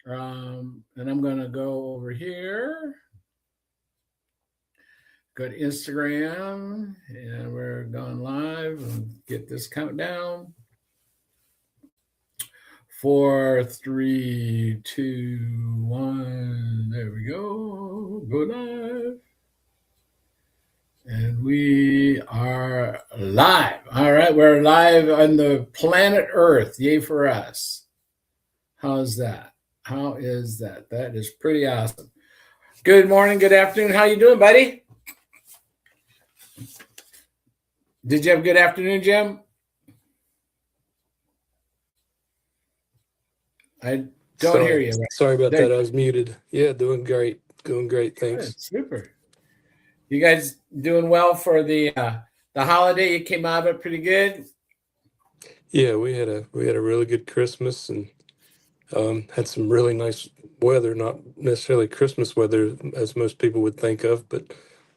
And I'm going to go over here, go to Instagram, and we're going live and get this countdown. 4, 3, 2, 1. There we go. Go live. And we are live. All right, we're live on the planet Earth. Yay for us. How's that? How is that? That is pretty awesome. Good morning, good afternoon. How you doing, buddy? Did you have a good afternoon, Jim? I don't hear you. Sorry about that. I was muted. Yeah, doing great. Doing great. Thanks. Good, super. You guys doing well for the holiday? You came out of it pretty good. Yeah, we had a really good Christmas and had some really nice weather. Not necessarily Christmas weather as most people would think of, but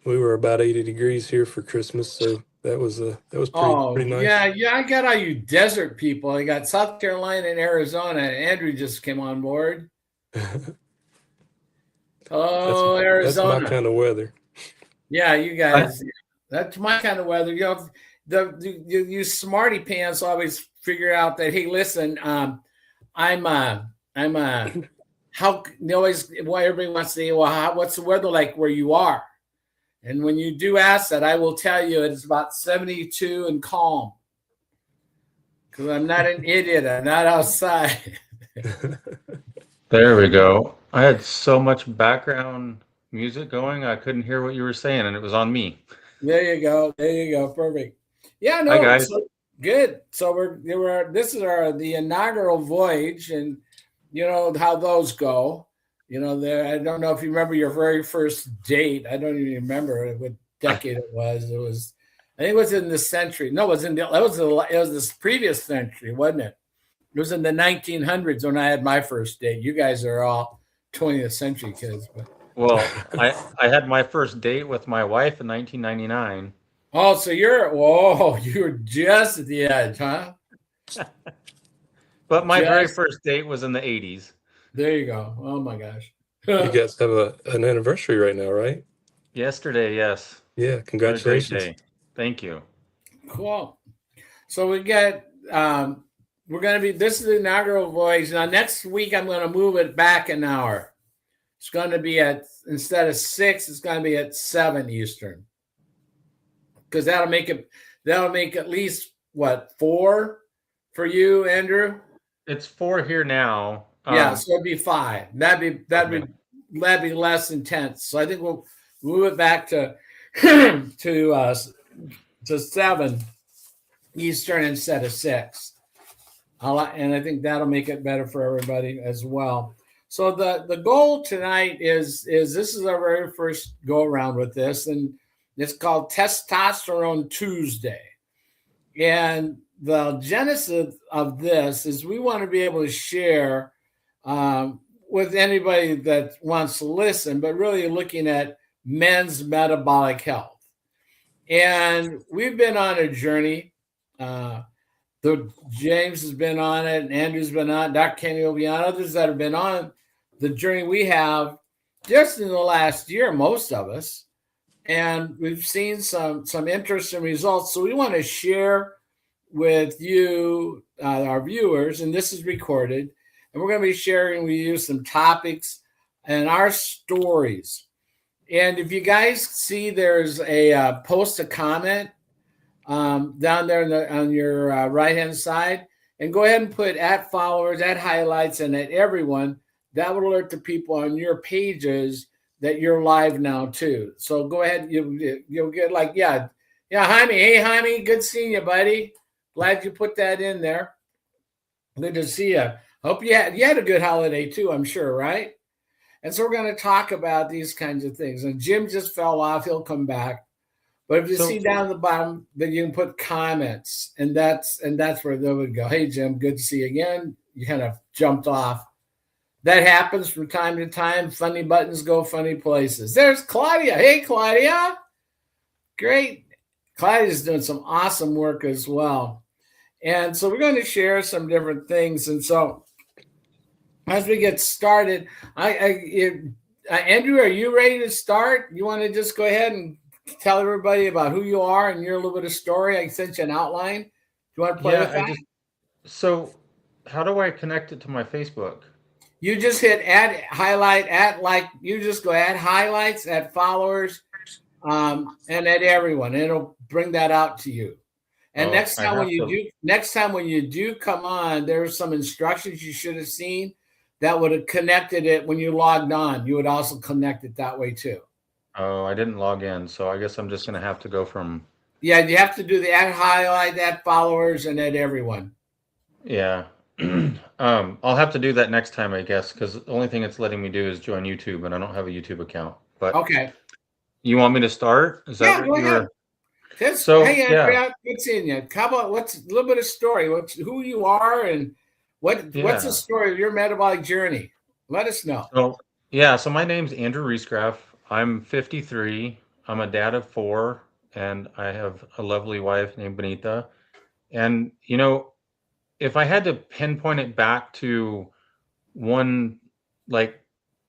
we were about 80 degrees here for Christmas, so that was pretty nice. Yeah. I got all you desert people. I got South Carolina and Arizona. Andrew just came on board. Oh, Arizona. That's my kind of weather. Yeah, you guys. That's my kind of weather. You know, you smarty pants always figure out that, hey, listen, how always why everybody wants to say, well, what's the weather like where you are? And when you do ask that, I will tell you it's about 72 and calm. Because I'm not an idiot. I'm not outside. There we go. I had so much background music going, I couldn't hear what you were saying, and it was on me. There you go. Perfect. Yeah, no, Hi, guys. So, good. So this is the inaugural voyage, and you know how those go. You know, I don't know if you remember your very first date. I don't even remember what decade it was. I think it was in this century. No, it was this previous century, wasn't it? It was in the 1900s when I had my first date. You guys are all 20th century kids. But. Well, I had my first date with my wife in 1999. Oh, so you're just at the edge, huh? But my very first date was in the 80s. There you go. Oh my gosh. You guys have an anniversary right now, right? Yesterday, yes. Yeah, congratulations. Thank you. Cool. So we got this is the inaugural voyage. Now next week I'm going to move it back an hour. It's going to be instead of 6, it's going to be at 7 Eastern. Because that'll make at least 4 for you, Andrew? It's 4 here now. Yeah, so it'd be 5. That'd be less intense. So I think we'll move it back to to 7 Eastern instead of 6. And I think that'll make it better for everybody as well. So the goal tonight is this is our very first go around with this, and it's called Testosterone Tuesday. And the genesis of this is we want to be able to share with anybody that wants to listen, but really looking at men's metabolic health. And we've been on a journey. James has been on it, and Andrew's been on, Dr. Kenny will be on, others that have been on the journey we have just in the last year, most of us. And we've seen some interesting results. So we want to share with you, our viewers, and this is recorded. And we're going to be sharing with you some topics and our stories. And if you guys see there's a post a comment down there on your right-hand side, and go ahead and put @followers, @highlights, and @everyone. That will alert the people on your pages that you're live now too. So go ahead, you'll get Jaime. Hey, Jaime, good seeing you, buddy. Glad you put that in there. Good to see you. Hope you had a good holiday too, I'm sure, right? And so we're going to talk about these kinds of things. And Jim just fell off. He'll come back. But if you see down at the bottom, then you can put comments, and that's where they would go. Hey, Jim, good to see you again. You kind of jumped off. That happens from time to time. Funny buttons go funny places. There's Claudia. Hey, Claudia. Great. Claudia's doing some awesome work as well. And so we're going to share some different things. And so as we get started, Andrew, are you ready to start? You want to just go ahead and tell everybody about who you are and your little bit of story? I sent you an outline. Do you want to play Yeah, with that? so how do I connect it to my Facebook? You just hit add highlight at like you just go add highlights, add followers, and add everyone. It'll bring that out to you. And Oh, I have to. next time when you do come on, there's some instructions you should have seen that would have connected it when you logged on. You would also connect it that way too. Oh, I didn't log in, so I guess I'm just gonna have to go from. Yeah, you have to do the add highlight, add followers, and add everyone. Yeah. I'll have to do that next time, I guess, because the only thing it's letting me do is join YouTube, and I don't have a YouTube account. But Okay. you want me to start? Is that Yeah, what go you ahead. were? So Hey yeah, Andrea, good seeing you. How about what's a little bit of story? What's who you are and what's the yeah. story of your metabolic journey? Let us know. So yeah, so my name's Andrew Riesgraff. I'm 53. I'm a dad of 4, and I have a lovely wife named Benita. And if I had to pinpoint it back to one like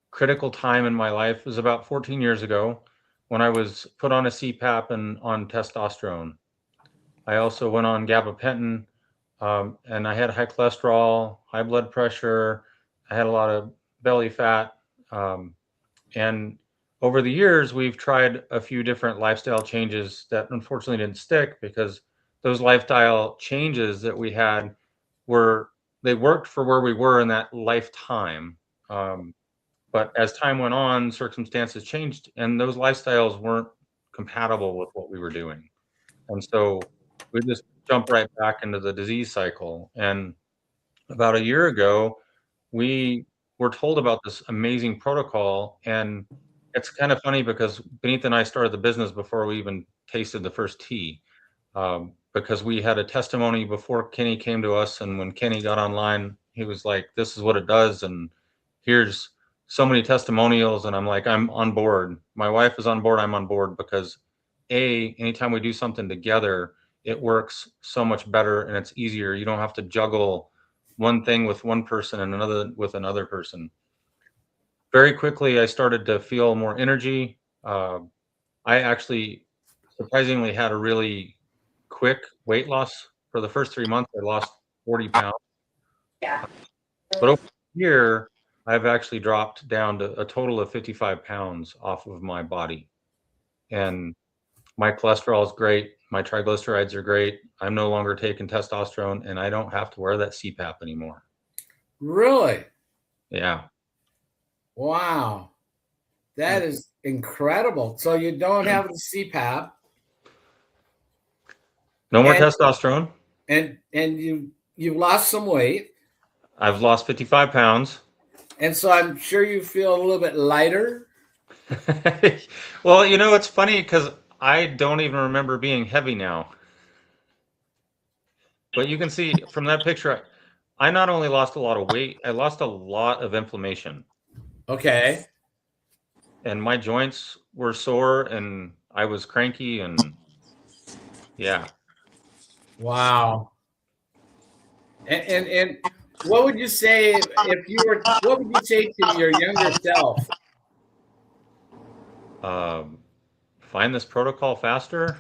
critical time in my life, it was about 14 years ago when I was put on a CPAP and on testosterone. I also went on gabapentin, and I had high cholesterol, high blood pressure. I had a lot of belly fat. Um, and over the years, we've tried a few different lifestyle changes that unfortunately didn't stick because those lifestyle changes that we had they worked for where we were in that lifetime. But as time went on, circumstances changed, and those lifestyles weren't compatible with what we were doing. And so we just jumped right back into the disease cycle. And about a year ago, we were told about this amazing protocol. And it's kind of funny because Benita and I started the business before we even tasted the first tea, because we had a testimony before Kenny came to us. And when Kenny got online, he was like, this is what it does. And here's so many testimonials. And I'm like, I'm on board. My wife is on board. I'm on board because anytime we do something together, it works so much better and it's easier. You don't have to juggle one thing with one person and another with another person. Very quickly, I started to feel more energy. I actually surprisingly had a really quick weight loss. For the first 3 months, I lost 40 pounds. But over the year, I've actually dropped down to a total of 55 pounds off of my body. And my cholesterol is great. My triglycerides are great. I'm no longer taking testosterone, and I don't have to wear that CPAP anymore. Really? Yeah. Wow. That is incredible. So you don't have the CPAP. No more and, testosterone. And you've lost some weight. I've lost 55 pounds. And so I'm sure you feel a little bit lighter. Well, it's funny because I don't even remember being heavy now. But you can see from that picture, I not only lost a lot of weight, I lost a lot of inflammation. Okay. And my joints were sore and I was cranky and yeah. Wow. And what would you say what would you say to your younger self? Find this protocol faster.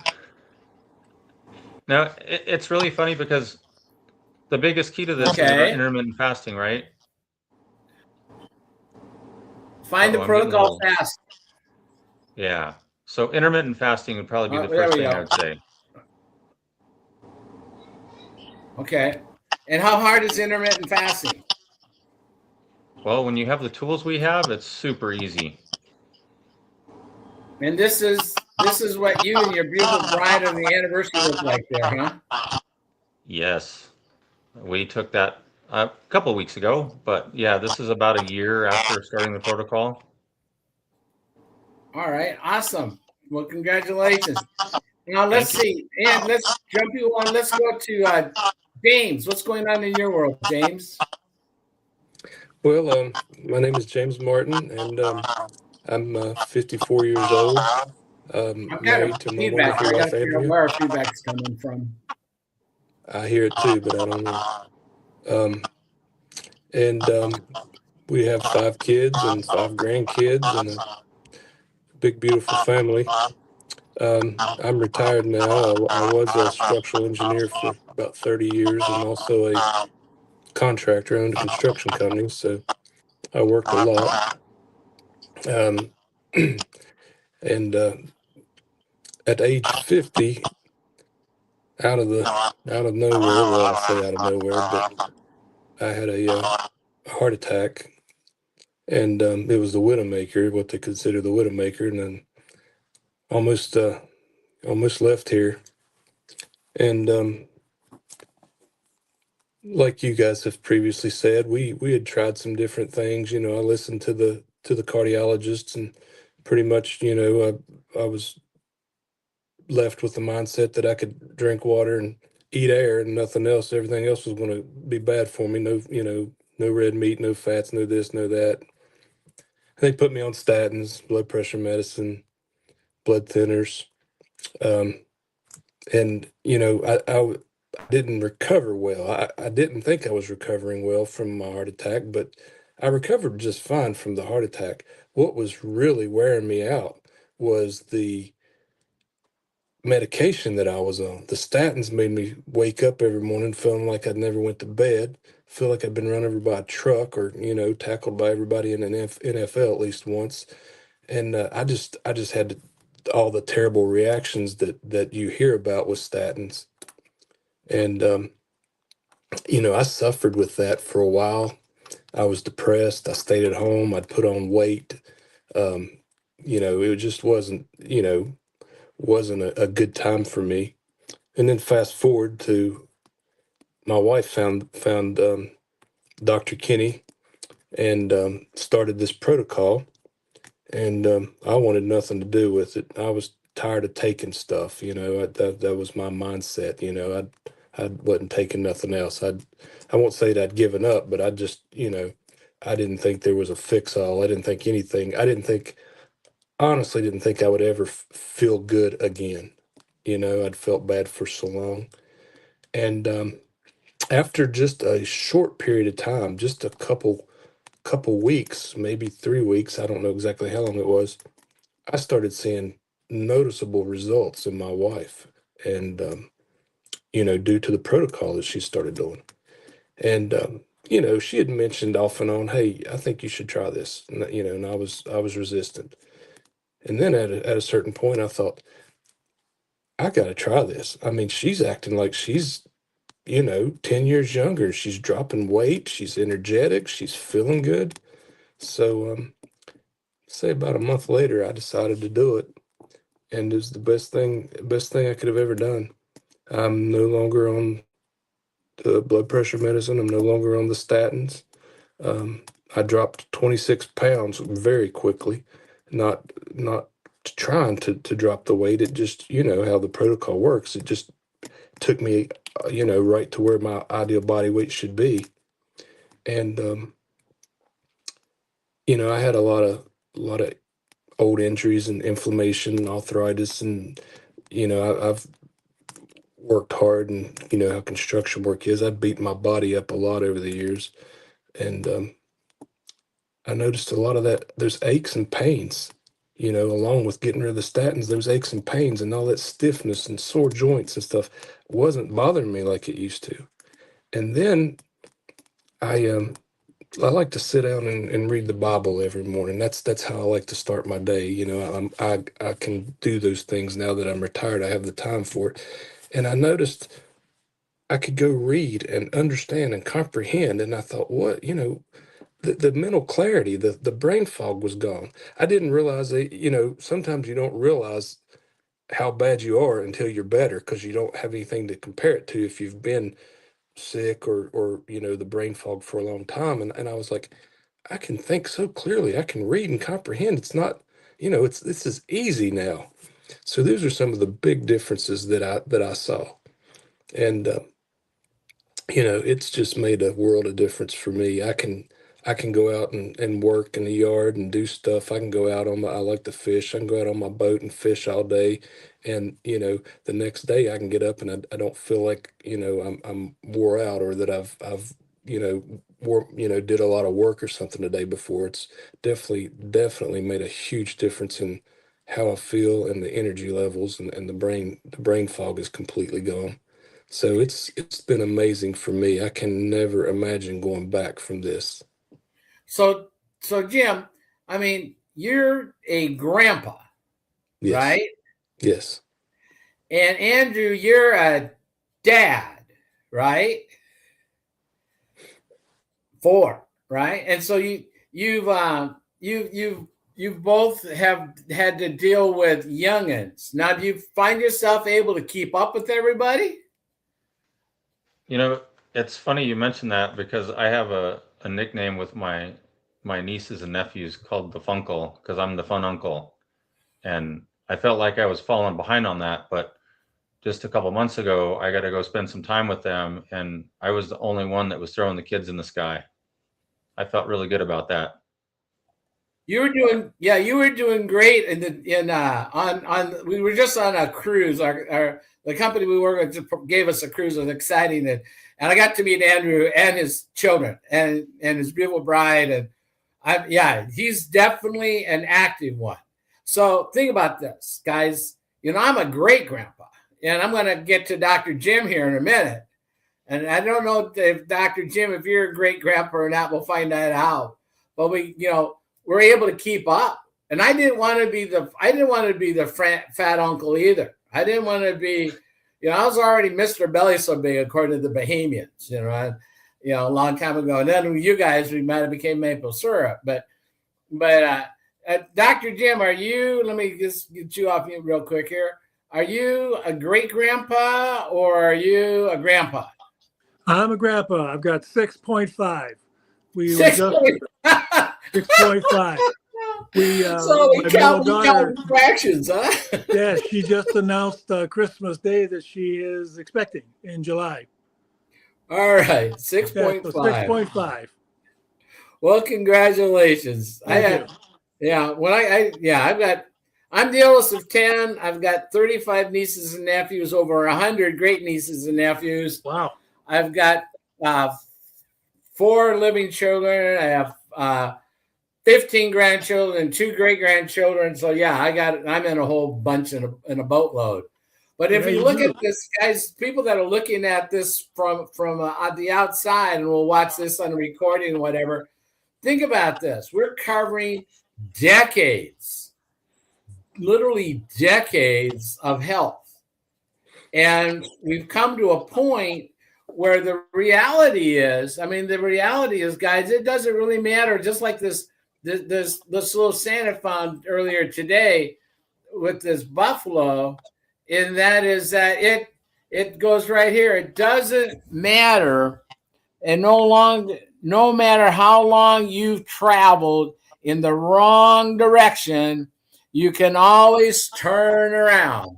Now, it's really funny because the biggest key to this is about intermittent fasting, right? Find the protocol fast. Yeah. So intermittent fasting would probably be the first thing I would say. Okay. And how hard is intermittent fasting? Well, when you have the tools we have, it's super easy. And this is what you and your beautiful bride on the anniversary look like there, huh? Yes. We took that a couple of weeks ago, but yeah, this is about a year after starting the protocol. All right. Awesome. Well, congratulations. Now let's see. And let's jump you on. Let's go to James. What's going on in your world, James? Well, my name is James Martin, and I'm 54 years old. Married to my wonderful wife, Andrea. Where our feedback's coming from. I hear it too, but I don't know. we have 5 kids and 5 grandkids and a big, beautiful family. I'm retired now. I was a structural engineer for about 30 years and also a contractor. I owned a construction company, so I worked a lot. Um, and at age 50, out of nowhere, well, I say out of nowhere, but I had a heart attack, and it was the widowmaker, what they consider the widowmaker, and then almost almost left here. And like you guys have previously said, we had tried some different things. You know, I listened to the cardiologists, and pretty much, you know, I was left with the mindset that I could drink water and eat air and nothing else. Everything else was going to be bad for me. No, you know, no red meat, no fats, no this, no that. They put me on statins, blood pressure medicine, blood thinners, um, and you know, I didn't recover well. I didn't think I was recovering well from my heart attack, but I recovered just fine from the heart attack. What was really wearing me out was the medication that I was on. The statins made me wake up every morning feeling like I'd never went to bed, feel like I'd been run over by a truck or, you know, tackled by everybody in an NFL at least once. And I just had all the terrible reactions that you hear about with statins. And, you know, I suffered with that for a while. I was depressed. I stayed at home. I'd put on weight. Um, you know, it just wasn't, you know, wasn't a good time for me. And then fast forward to my wife found Dr. Kinney and started this protocol, and I wanted nothing to do with it. I was tired of taking stuff, you know. That was my mindset, you know. I wasn't taking nothing else. I won't say that I'd given up, but I just, you know, I didn't think there was a fix all. I didn't think anything. I didn't think honestly didn't think I would ever feel good again. You know, I'd felt bad for so long, and after just a short period of time, just a couple weeks, maybe 3 weeks, I don't know exactly how long it was, I started seeing noticeable results in my wife, and you know, due to the protocol that she started doing. And you know, she had mentioned off and on, "Hey, I think you should try this." And, you know, and I was resistant. And then at a certain point, I thought, I got to try this. I mean, she's acting like she's, you know, 10 years younger. She's dropping weight. She's energetic. She's feeling good. So, say about a month later, I decided to do it. And it was the best thing I could have ever done. I'm no longer on the blood pressure medicine. I'm no longer on the statins. Um, I dropped 26 pounds very quickly, not trying to drop the weight. It just, you know, how the protocol works. It just took me, you know, right to where my ideal body weight should be. And, you know, I had a lot of old injuries and inflammation and arthritis. And, you know, I've worked hard, and, you know, how construction work is. I've beat my body up a lot over the years. And, I noticed a lot of that, there's aches and pains, you know, along with getting rid of the statins, those aches and pains and all that stiffness and sore joints and stuff wasn't bothering me like it used to. And then I I like to sit down and read the Bible every morning. That's how I like to start my day. You know, I can do those things now that I'm retired. I have the time for it. And I noticed I could go read and understand and comprehend. And I thought, what, you know, the mental clarity, the brain fog was gone. I didn't realize that, you know, sometimes you don't realize how bad you are until you're better, because you don't have anything to compare it to if you've been sick or you know, the brain fog for a long time. And I was like, I can think so clearly. I can read and comprehend. It's not, you know, it's this is easy now. So those are some of the big differences that I saw. And you know, it's just made a world of difference for me. I can go out and work in the yard and do stuff. I can go out on my I like to fish. I can go out on my boat and fish all day. And, you know, the next day I can get up and I don't feel like, you know, I'm wore out, or that I've did a lot of work or something the day before. It's definitely made a huge difference in how I feel and the energy levels, and the brain fog is completely gone. So it's been amazing for me. I can never imagine going back from this. So, Jim, I mean, you're a grandpa, Yes. right? Yes. And Andrew, you're a dad, right? 4, right? And so you've both have had to deal with youngins. Now, do you find yourself able to keep up with everybody? You know, it's funny you mentioned that because I have a nickname with my nieces and nephews called the Funkle because I'm the fun uncle. And I felt like I was falling behind on that, but just a couple months ago, I got to go spend some time with them, and I was the only one that was throwing the kids in the sky. I felt really good about that. You were doing great on we were just on a cruise. The company we work with just gave us a cruise. It was exciting, and I got to meet Andrew and his children and his beautiful bride, and he's definitely an active one. So think about this, guys. I'm a great grandpa, and I'm going to get to Dr. Jim here in a minute. And I don't know if Dr. Jim, if you're a great grandpa or not, we'll find that out. But we're able to keep up. And I didn't want to be the fat uncle either. I didn't want to be, I was already Mr. Belly so big according to the Bahamians, a long time ago. And then you guys, we might have became maple syrup. But Dr. Jim, let me just get you off real quick here. Are you a great grandpa or are you a grandpa? I'm a grandpa. I've got 6.5. We were 6. just 6.5. So we count fractions, huh? Yeah, she just announced Christmas Day that she is expecting in July. All right, 6.5. Yeah, so 6.5. Well, congratulations. Thank you. I'm the oldest of 10. I've got 35 nieces and nephews, over 100 great nieces and nephews. Wow. I've got 4 living children. I have 15 grandchildren and 2 great grandchildren. So I'm in a whole bunch in a boatload. But if you look at this, guys, people that are looking at this from the outside, and we'll watch this on a recording or whatever, think about this. We're covering decades, literally decades of health. And we've come to a point where the reality is, guys, it doesn't really matter. Just like this little Santa found earlier today with this buffalo, and that is that it goes right here. It doesn't matter, and no matter how long you've traveled in the wrong direction, you can always turn around.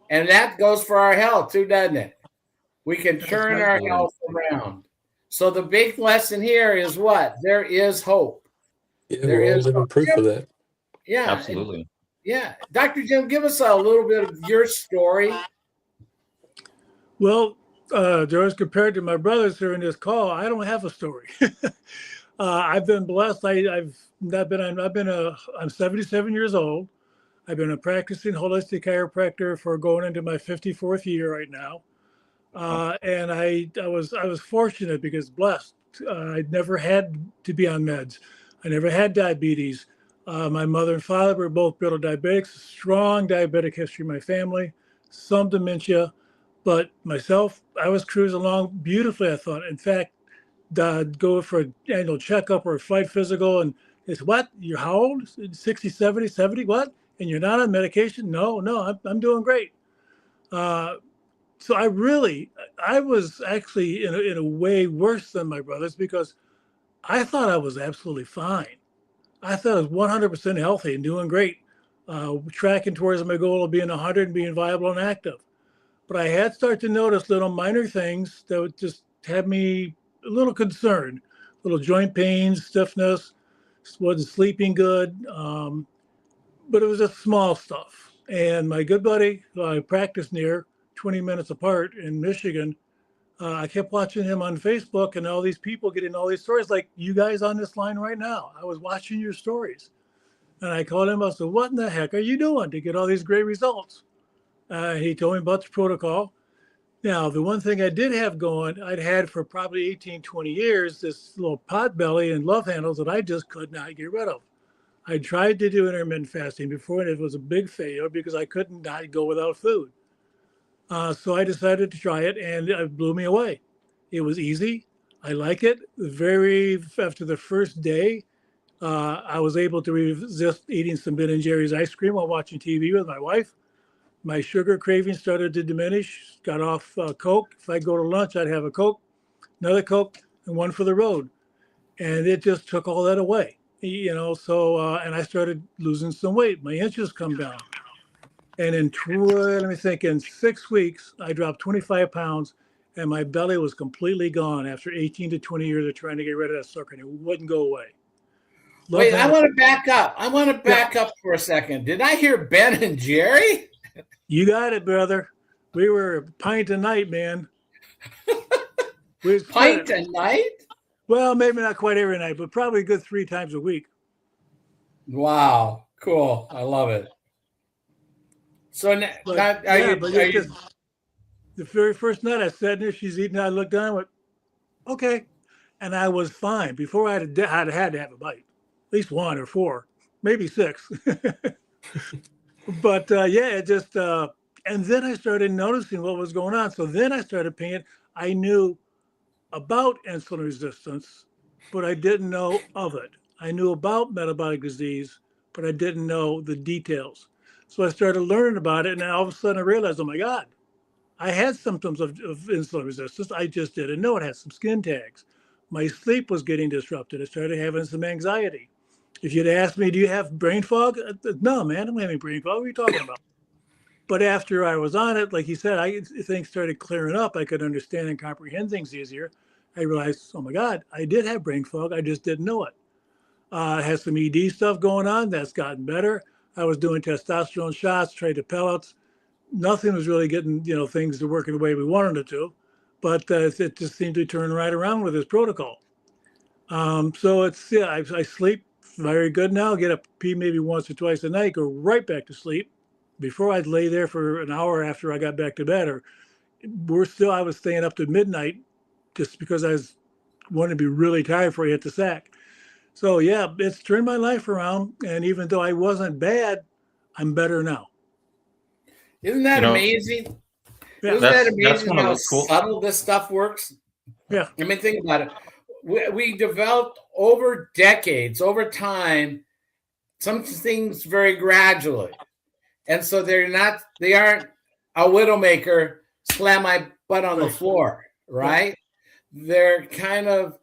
And that goes for our health too, doesn't it? We can turn our health around. So the big lesson here is what? There is hope. Yeah, we're all living proof of that. Yeah, absolutely. Yeah. Dr. Jim, give us a little bit of your story. Well, George, compared to my brothers here in this call, I don't have a story. I've been blessed. I'm 77 years old. I've been a practicing holistic chiropractor for going into my 54th year right now. And I was fortunate because blessed. I'd never had to be on meds. I never had diabetes. My mother and father were both brittle diabetics, strong diabetic history in my family, some dementia, but myself, I was cruising along beautifully, I thought. In fact, I'd go for an annual checkup or a flight physical, and it's what? You're how old? 60, 70, what? And you're not on medication? No, I'm doing great. So I was actually in a way worse than my brothers because I thought I was absolutely fine. I thought I was 100% healthy and doing great, tracking towards my goal of being 100 and being viable and active. But I had started to notice little minor things that would just have me a little concerned, little joint pains, stiffness, wasn't sleeping good, but it was just small stuff. And my good buddy, who I practiced near, 20 minutes apart in Michigan, I kept watching him on Facebook and all these people getting all these stories, like you guys on this line right now. I was watching your stories. And I called him. I said, what in the heck are you doing to get all these great results? He told me about the protocol. Now, the one thing I did have going, I'd had for probably 18, 20 years, this little pot belly and love handles that I just could not get rid of. I tried to do intermittent fasting before, and it was a big failure because I couldn't not go without food. So I decided to try it, and it blew me away. It was easy. I like it. After the first day, I was able to resist eating some Ben and Jerry's ice cream while watching TV with my wife. My sugar cravings started to diminish. Got off Coke. If I go to lunch, I'd have a Coke, another Coke, and one for the road, and it just took all that away. So and I started losing some weight. My inches come down, and let me think. In 6 weeks, I dropped 25 pounds, and my belly was completely gone after 18 to 20 years of trying to get rid of that sucker, and it wouldn't go away. Wait, I want to back up. I want to back up for a second. Did I hear Ben and Jerry? You got it, brother. We were a pint a night, man. Pint a night? Well, maybe not quite every night, but probably a good 3 times a week. Wow, cool. I love it. So the very first night I sat there, she's eating, I looked down and went, okay. And I was fine. Before I'd had to have a bite, at least 1 or 4, maybe 6. But it just, and then I started noticing what was going on. So then I started paying, I knew about insulin resistance, but I didn't know of it. I knew about metabolic disease, but I didn't know the details. So I started learning about it, and all of a sudden I realized, oh my God, I had symptoms of insulin resistance. I just didn't know it. Had some skin tags. My sleep was getting disrupted. I started having some anxiety. If you'd asked me, do you have brain fog? No, man, I'm having brain fog. What are you talking about? But after I was on it, like you said, things started clearing up. I could understand and comprehend things easier. I realized, oh my God, I did have brain fog. I just didn't know it. I had some ED stuff going on. That's gotten better. I was doing testosterone shots, traded pellets. Nothing was really getting, things to work the way we wanted it to. But it just seemed to turn right around with this protocol. So I sleep very good now. Get up, pee maybe once or twice a night, go right back to sleep. Before I'd lay there for an hour after I got back to bed, I was staying up to midnight just because I wanted to be really tired before I hit the sack. So yeah, it's turned my life around. And even though I wasn't bad, I'm better now. Isn't that amazing? Yeah. Isn't that amazing how cool subtle this stuff works? Yeah. I mean, think about it. We developed over decades, over time, some things very gradually. And so they aren't a widowmaker, slam my butt on the floor, right? They're kind of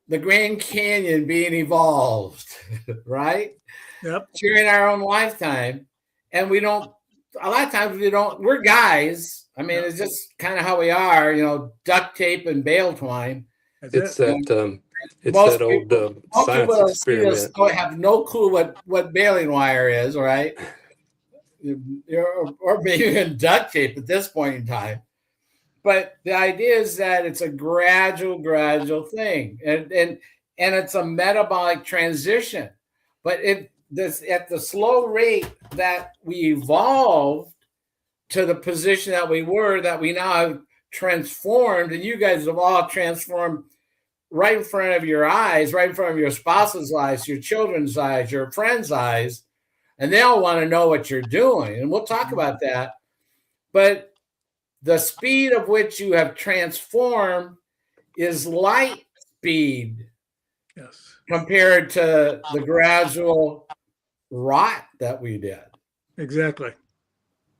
the Grand Canyon being evolved, right? Yep. During our own lifetime. And a lot of times we're guys. I mean, it's just kind of how we are, duct tape and bale twine. It's that old science experiment. Most have no clue what baling wire is, right? Or maybe even duct tape at this point in time. But the idea is that it's a gradual thing, and it's a metabolic transition. But at the slow rate that we evolved to the position that we were, that we now have transformed, and you guys have all transformed right in front of your eyes, right in front of your spouse's eyes, your children's eyes, your friends' eyes, and they all want to know what you're doing. And we'll talk about that. But the speed of which you have transformed is light speed, yes, compared to the gradual rot that we did. Exactly.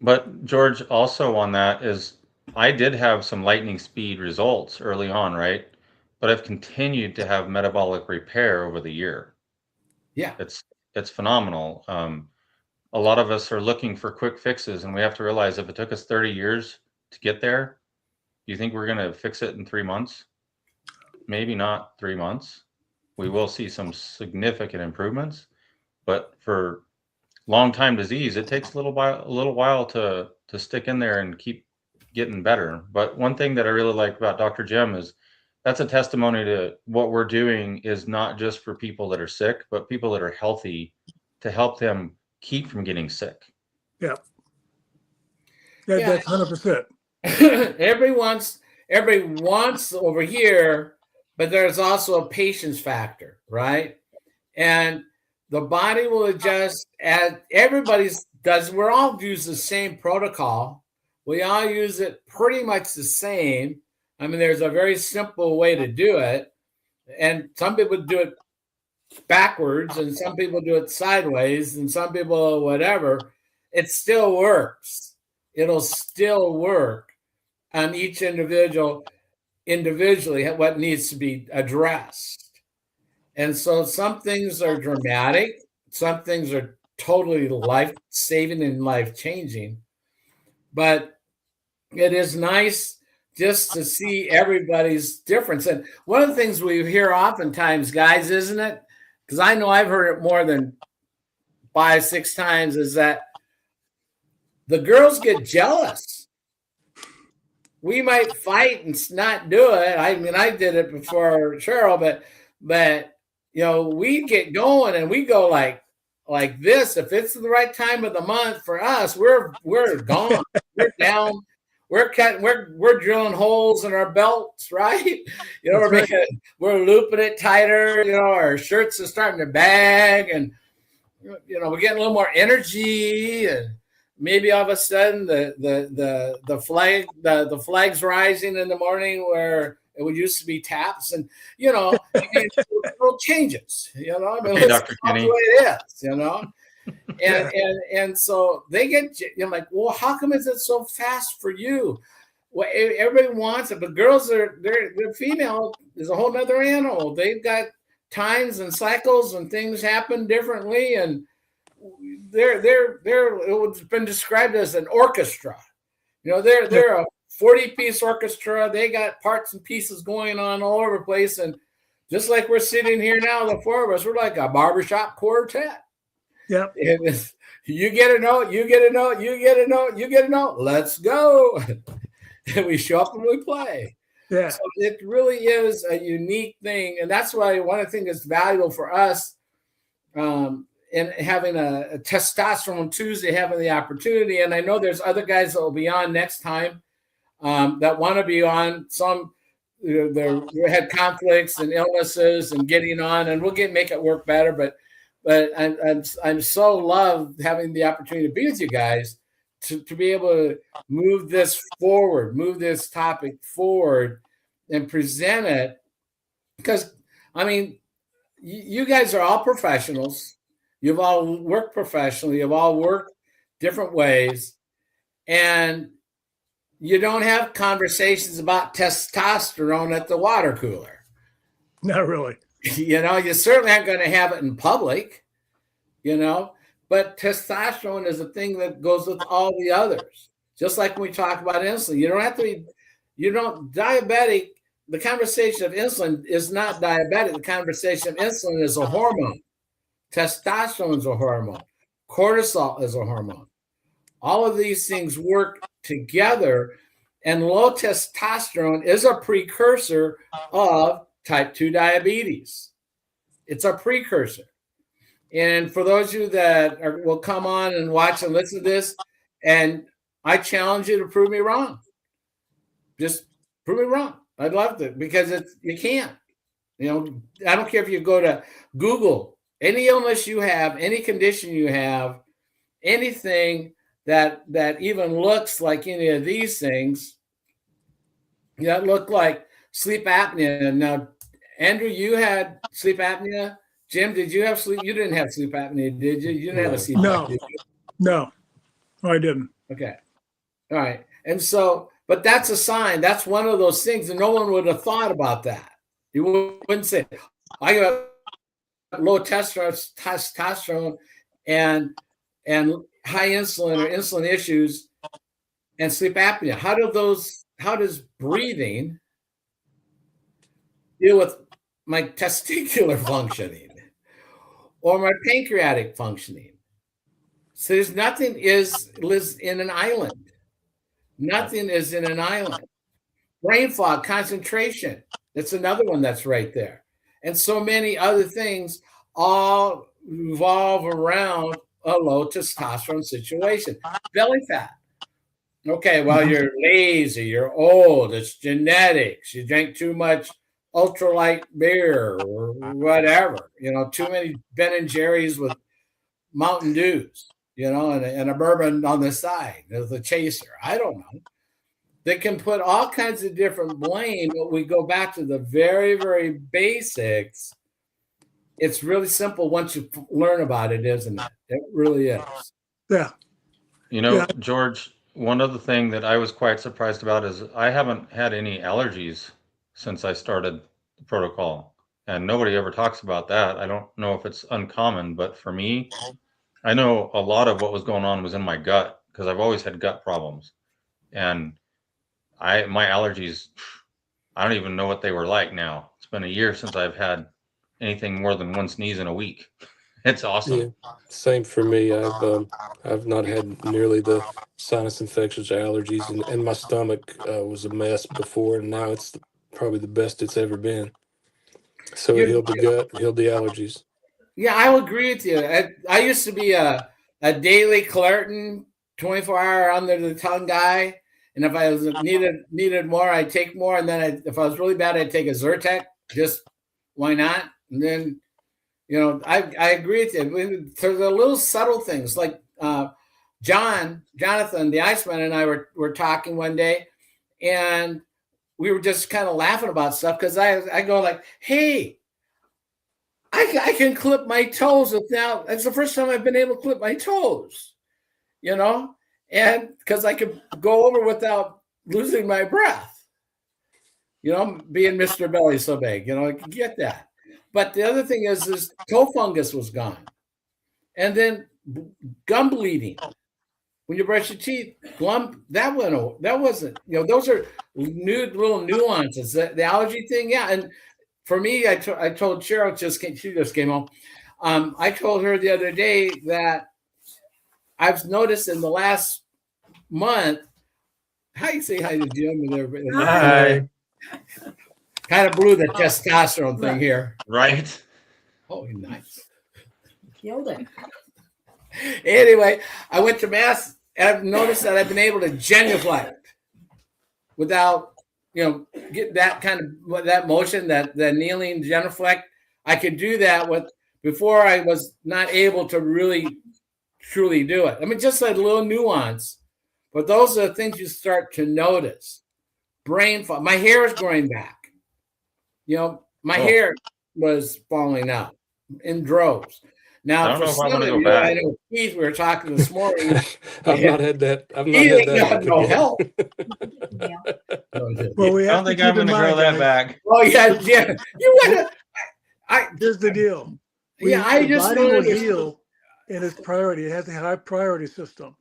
But George, also on that is I did have some lightning speed results early on, right? But I've continued to have metabolic repair over the year. Yeah. It's phenomenal. A lot of us are looking for quick fixes, and we have to realize if it took us 30 years to get there, do you think we're going to fix it in 3 months? Maybe not 3 months. We will see some significant improvements, but for long time disease, it takes a little while to stick in there and keep getting better. But one thing that I really like about Dr. Jim is that's a testimony to what we're doing is not just for people that are sick, but people that are healthy to help them keep from getting sick. Yeah. Yeah. That's 100%. every once over here, but there's also a patience factor, right? And the body will adjust as everybody's does. We're all use the same protocol. We all use it pretty much the same. I mean, there's a very simple way to do it. And some people do it backwards and some people do it sideways and some people whatever. It still works. It'll still work on each individually what needs to be addressed. And so some things are dramatic, some things are totally life-saving and life-changing. But it is nice just to see everybody's difference. And one of the things we hear oftentimes, guys, isn't it? Because I know I've heard it more than 5-6 times, is that the girls get jealous. We might fight and not do it. I mean, I did it before Cheryl, but you know, we get going and we go like this. If it's the right time of the month for us, we're gone. We're down. We're cutting. We're drilling holes in our belts, right? You know, we're looping it tighter. You know, our shirts are starting to bag, and you know, we're getting a little more energy, and maybe all of a sudden the flag's rising in the morning where it would used to be taps, and you know, little changes. You know, I mean, Okay, that's Dr. the Kenny. way it is. You know. And so they get, you know, like, well, how come is it so fast for you? Well, everybody wants it, but girls they're female is a whole nother animal. They've got times and cycles and things happen differently, and it's been described as an orchestra. You know, they're a 40-piece orchestra. They got parts and pieces going on all over the place, and just like we're sitting here now, the four of us, we're like a barbershop quartet. Yep. You get a note, you get a note, you get a note, you get a note. Let's go. And we show up and we play. Yeah. So it really is a unique thing. And that's why one of the things that's valuable for us in having a Testosterone Tuesday, having the opportunity. And I know there's other guys that will be on next time that want to be on. Some they had conflicts and illnesses and getting on, and we'll make it work better. But I'm so loved having the opportunity to be with you guys to be able to move this forward, move this topic forward and present it. Because, I mean, you guys are all professionals. You've all worked professionally. You've all worked different ways. And you don't have conversations about testosterone at the water cooler. Not really. You know, you certainly aren't going to have it in public, you know, but testosterone is a thing that goes with all the others. Just like when we talk about insulin, you don't have to be, diabetic. The conversation of insulin is not diabetic. The conversation of insulin is a hormone. Testosterone is a hormone. Cortisol is a hormone. All of these things work together, and low testosterone is a precursor of type 2 diabetes. It's a precursor. And for those of you that will come on and watch and listen to this, and I challenge you to prove me wrong. Just prove me wrong. I'd love to, because you can't. You know, I don't care if you go to Google any illness you have, any condition you have, anything that even looks like any of these things, that look like sleep apnea. Now, Andrew, you had sleep apnea. Jim, did you have sleep? You didn't have sleep apnea, did you? You didn't have a sleep apnea. No, I didn't. Okay. All right. And so, but that's a sign. That's one of those things, and no one would have thought about that. You wouldn't say, I got low testosterone and high insulin or insulin issues and sleep apnea. How does breathing deal with my testicular functioning or my pancreatic functioning? So there's nothing lives in an island. Nothing is in an island. Brain fog, concentration. That's another one that's right there. And so many other things all revolve around a low testosterone situation. Belly fat. Okay, well, you're lazy, you're old, it's genetics, you drink too much ultralight beer or whatever, too many Ben and Jerry's with Mountain Dews, and a bourbon on the side as a chaser. I don't know. They can put all kinds of different blame, but we go back to the very, very basics. It's really simple once you learn about it, isn't it? It really is. Yeah. George, one other thing that I was quite surprised about is I haven't had any allergies since I started the protocol. And nobody ever talks about that. I don't know if it's uncommon, but for me, I know a lot of what was going on was in my gut because I've always had gut problems. And my allergies, I don't even know what they were like now. It's been a year since I've had anything more than one sneeze in a week. It's awesome. Yeah, same for me. I've not had nearly the sinus infections or allergies, and my stomach was a mess before, and now it's probably the best it's ever been. So it healed the gut, healed the allergies. Yeah, I would agree with you. I used to be a daily Claritin, 24-hour under the tongue guy, and if I was needed more, I'd take more, and then if I was really bad, I'd take a Zyrtec. Just why not? And then, I agree with you. There's the little subtle things like Jonathan, the Iceman, and I were talking one day, and we were just kind of laughing about stuff because I go like, hey, I can clip my toes now. That's the first time I've been able to clip my toes, and because I could go over without losing my breath, being Mr. Belly so big, I can get that. But the other thing is toe fungus was gone. And then gum bleeding. When you brush your teeth, that wasn't, those are little nuances. The allergy thing, yeah. And for me, I told Cheryl, she just came home. I told her the other day that I've noticed in the last month, how you say hi to Jim and everybody? Hi. Kind of blew the testosterone thing here. Right. Oh, nice. Killed it. Anyway, I went to Mass and I've noticed that I've been able to genuflect without, get that kind of that motion, that kneeling genuflect. I could do that before I was not able to really truly do it. I mean, just a little nuance, but those are the things you start to notice. Brain fog. My hair is growing back. My hair was falling out in droves. Now, for some of you, I know Keith, we were talking this morning. I've not had that. I've not had that. No help. Well, we I have don't think to keep I'm going in to grow mind, that guys, back. Oh yeah. You want to? Here's the deal. I the just body will wanted to heal in its priority. It has a high priority system.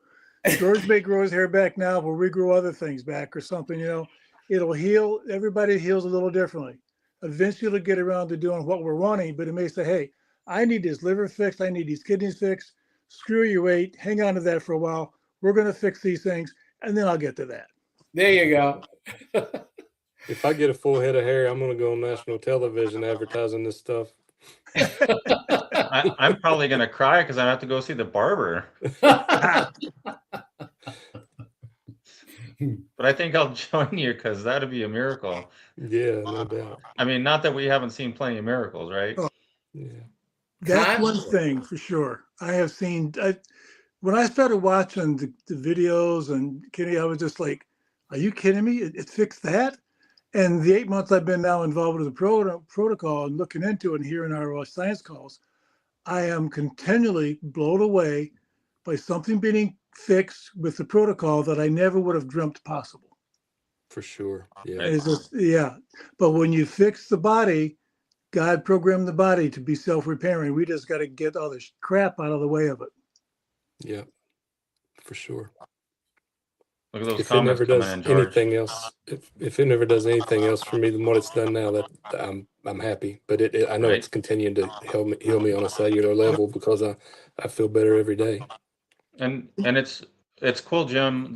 George may grow his hair back now, but we grow other things back or something. It'll heal. Everybody heals a little differently. Eventually, it'll get around to doing what we're wanting, but it may say, "Hey, I need this liver fixed. I need these kidneys fixed. Screw your weight. Hang on to that for a while. We're going to fix these things, and then I'll get to that." There you go. If I get a full head of hair, I'm going to go on national television advertising this stuff. I'm probably going to cry because I have to go see the barber. But I think I'll join you because that'd be a miracle. Yeah, no doubt. I mean, not that we haven't seen plenty of miracles, right? Oh. Yeah. That's one thing for sure. I have seen. When I started watching the videos and Kenny, I was just like, "Are you kidding me? It fixed that?" And the 8 months I've been now involved with the protocol and looking into it and hearing our science calls, I am continually blown away by something being fixed with the protocol that I never would have dreamt possible. For sure. Yeah. It's just, but when you fix the body, God programmed the body to be self-repairing. We just got to get all this crap out of the way of it. Yeah, for sure. Look at those If it comments never coming does in, George. anything else, if it never does anything else for me than what it's done now, that I'm happy. But I know Right. it's continuing to heal me on a cellular level because I feel better every day. And it's it's cool, Jim,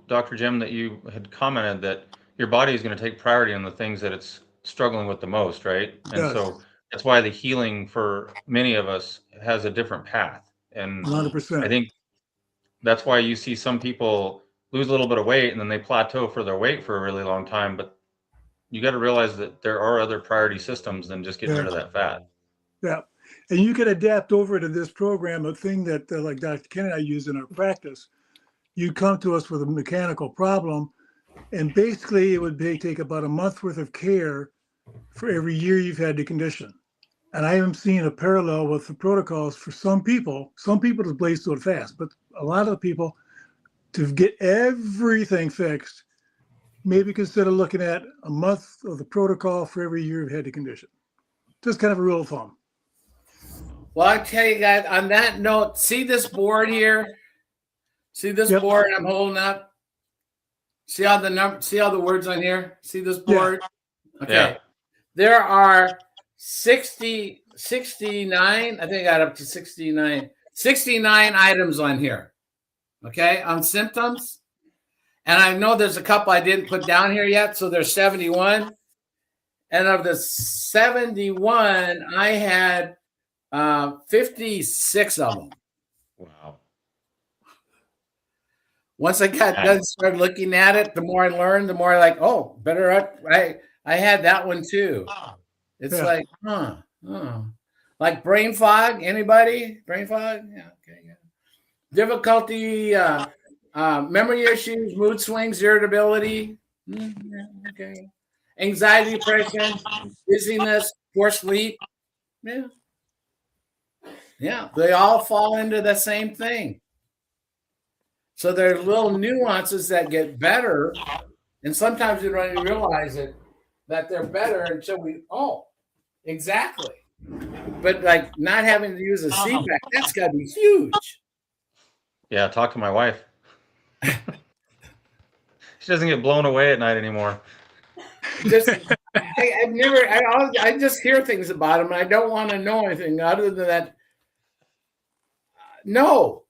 Dr. Jim, that you had commented that your body is going to take priority on the things that it's struggling with the most, right? And Yes, so that's why the healing for many of us has a different path. And I 100%. think that's why you see some people lose a little bit of weight and then they plateau for their weight for a really long time. But you got to realize that there are other priority systems than just getting rid of that fat. Yeah. And you can adapt over to this program, a thing that like Dr. Ken and I use in our practice. You come to us with a mechanical problem, and basically it would take about a month worth of care for every year you've had the condition. And I am seeing a parallel with the protocols for some people. Some people just blaze through it fast, but a lot of the people, to get everything fixed, maybe consider looking at a month of the protocol for every year you've had the condition. Just kind of a rule of thumb. Well, I tell you guys, on that note, see this board here? See this board I'm holding up? See all the words on here? See this board? Yeah. Okay. Yeah. There are 69, I think I got up to 69 items on here. Okay, on symptoms. And I know there's a couple I didn't put down here yet, so there's 71. And of the 71, I had 56 of them. Wow. Once I got done, started looking at it, the more I learned, the more I like, oh, better up. I had that one too. It's like, like brain fog. Anybody? Brain fog? Yeah. Okay. Yeah. Difficulty, memory issues, mood swings, irritability. Yeah, okay. Anxiety, depression, dizziness, poor sleep. Yeah. Yeah. They all fall into the same thing. So there are little nuances that get better, and sometimes you don't even realize it, that they're better until exactly. But like not having to use a CPAP, that's got to be huge. Yeah, talk to my wife. She doesn't get blown away at night anymore. I just hear things about them, and I don't want to know anything other than that. No.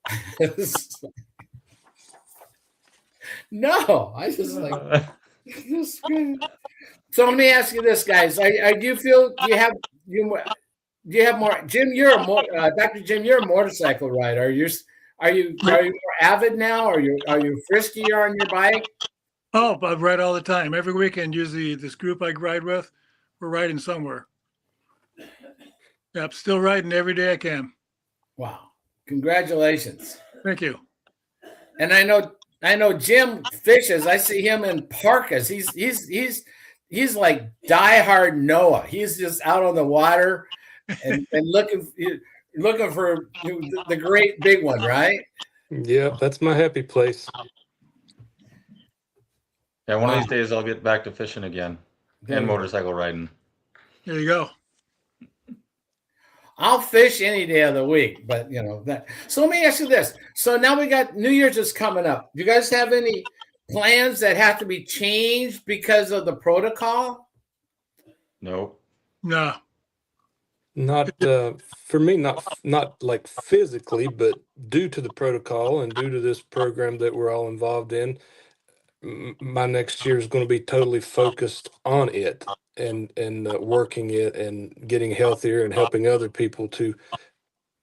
No, I just like. So let me ask you this, guys: do you feel do you have more? Jim, you're Dr. Jim, you're a motorcycle rider. Are you more avid now? Are you friskier on your bike? Oh, I ride all the time. Every weekend, usually this group I ride with, we're riding somewhere. Yep, still riding every day I can. Wow! Congratulations. Thank you. And I know Jim fishes. I see him in parkas. He's like diehard Noah. He's just out on the water and looking for the great big one, right? Yeah, that's my happy place. Yeah, one of these days I'll get back to fishing again and motorcycle riding. There you go. I'll fish any day of the week, but that. So let me ask you this. So now we got New Year's is coming up. Do you guys have any plans that have to be changed because of the protocol? Nope. No. Not for me, not like physically, but due to the protocol and due to this program that we're all involved in, my next year is going to be totally focused on it and working it and getting healthier and helping other people to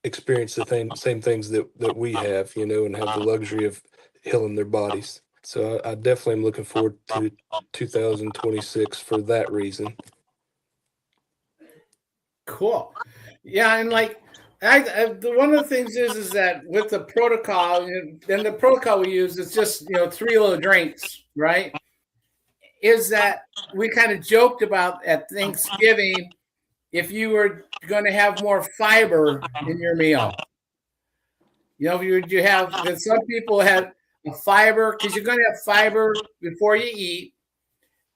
experience the same things that we have, and have the luxury of healing their bodies. So I definitely am looking forward to 2026 for that reason. Cool. Yeah, and like one of the things is that with the protocol, and the protocol we use is just 3 little drinks, right? Is that we kind of joked about at Thanksgiving if you were going to have more fiber in your meal. You have some people have a fiber because you're going to have fiber before you eat.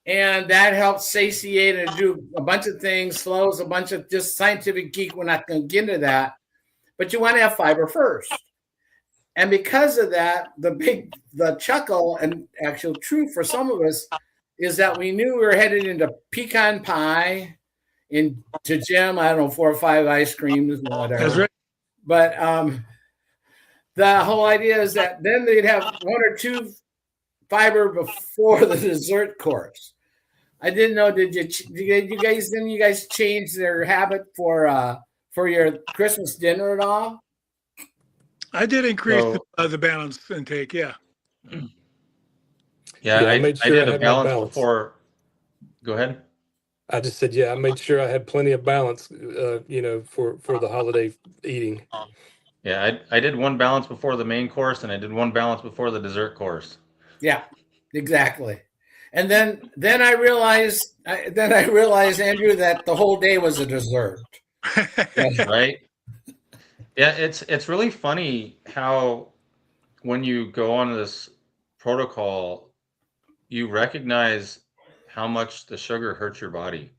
And that helps satiate and do a bunch of things, slows a bunch of just scientific geek. We're not going to get into that. But you want to have fiber first. And because of that, the chuckle and actual truth for some of us is that we knew we were headed into pecan pie, into Jim, I don't know, 4 or 5 ice creams, whatever. That's right. But the whole idea is that then they'd have 1 or 2 fiber before the dessert course. I didn't know. Did you guys change their habit for your Christmas dinner at all? I did increase So, the balance intake. Yeah. yeah, I made I sure did I a had my balance balance. before. Go ahead. I just said, I made sure I had plenty of balance, for the holiday eating. Yeah, I did 1 balance before the main course, and I did 1 balance before the dessert course. Yeah, exactly. And then I realized Andrew, that the whole day was a dessert. Right? Yeah, it's really funny how when you go on this protocol, you recognize how much the sugar hurts your body.